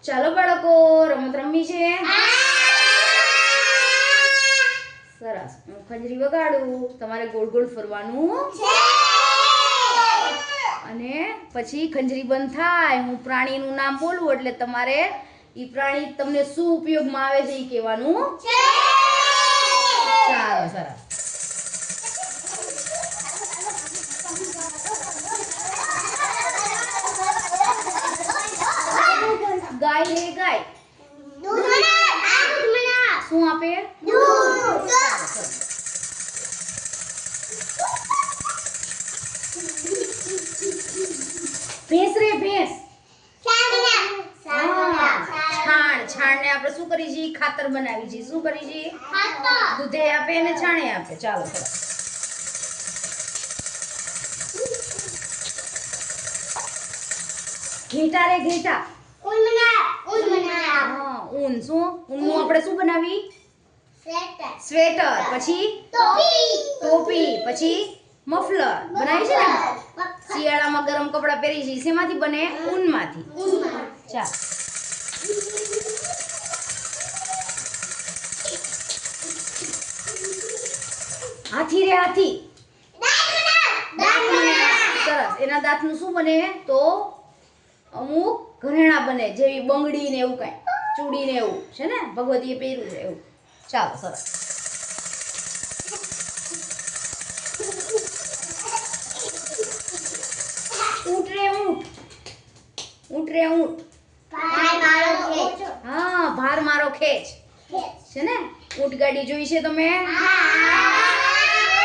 ચાલો બાળકો, રમત રમવી છે. સરસ. હું ખંજરી વગાડું, તમારે ગોળ ગોળ ફરવાનું છે અને પછી ખંજરી બંધ થાય, હું પ્રાણીનું નામ બોલું એટલે તમારે ઈ પ્રાણી તમને શું ઉપયોગમાં આવે છે ઈ કહેવાનું છે. ચાલો, સરસ. ગાય લે ગાય. શું આપે? ભેંસ રે ભેંસ. છાણ ને આપણે શું કરી છીએ? ખાતર બનાવી છીએ. શું કરી છીએ? દૂધે આપે અને છાણે આપે. ચાલો, સરસ. ઘેટા રે ઘેટા. ઊન. શું ઊનનું આપણે શું બનાવી? સ્વેટર. પછી ટોપી. પછી મફલર બનાવી છે ને. શિયાળામાં ગરમ કપડાં પહેરી છે, શેમાંથી બને? ઊનમાંથી. ચાલ. હાથી રે હાથી. સરસ. એના દાંતનું શું બને? તો અમુક ઘરેણા બને, જેવી બંગડી ને એવું કઈ, ચૂડી ને એવું છે ને, ભગવતીએ પહેર્યું છે એવું. ચાલો, સરસ. ઊંટ રે ઊંટ. ઊંટ રે ઊંટ. હા, ભાર મારો ખેંચ છે ને. ઊંટ ગાડી જોઈ છે તમે?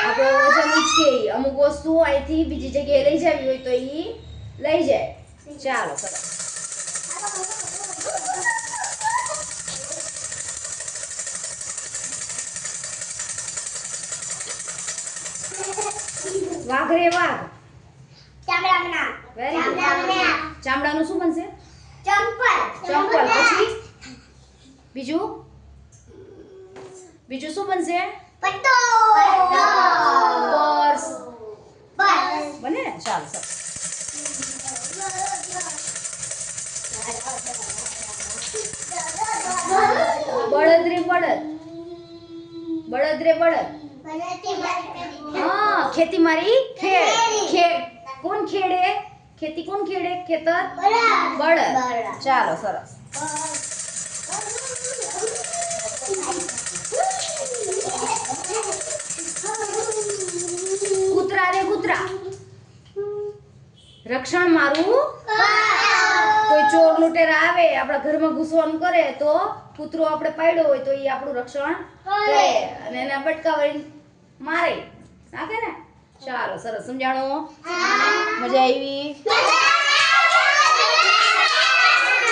આપણે વજન ઉચકે, અમુક વસ્તુ અહીંથી બીજી જગ્યાએ લઈ જવી હોય તો ઈ લઈ જાય. ચાલો, સરસ. વાઘ રે વાઘ. Very good. ચામડાનું શું બનશે? ચંપલ. પછી બીજું શું બનશે? પર્સ બને ને. ચાલો, સરસ. બળદ રે બળદ. બળદ રે બળદ. હા, ખેતી મારી ખેડ. કોણ ખેડે? ખેતી કોણ ખેડે? ખેતર બળદ. ચાલો, સરસ. કૂતરા રે કૂતરા. રક્ષણ મારું. કોઈ ચોર લૂંટેરા આવે, આપણા ઘરમાં ઘૂસવાનું કરે તો કૂતરો આપણે પાડ્યો હોય તો એ આપણું રક્ષણ કરે અને એને બટકાવી મારે નાખે ને. ચાલો, સરસ. સમજાણો? મજા આવી?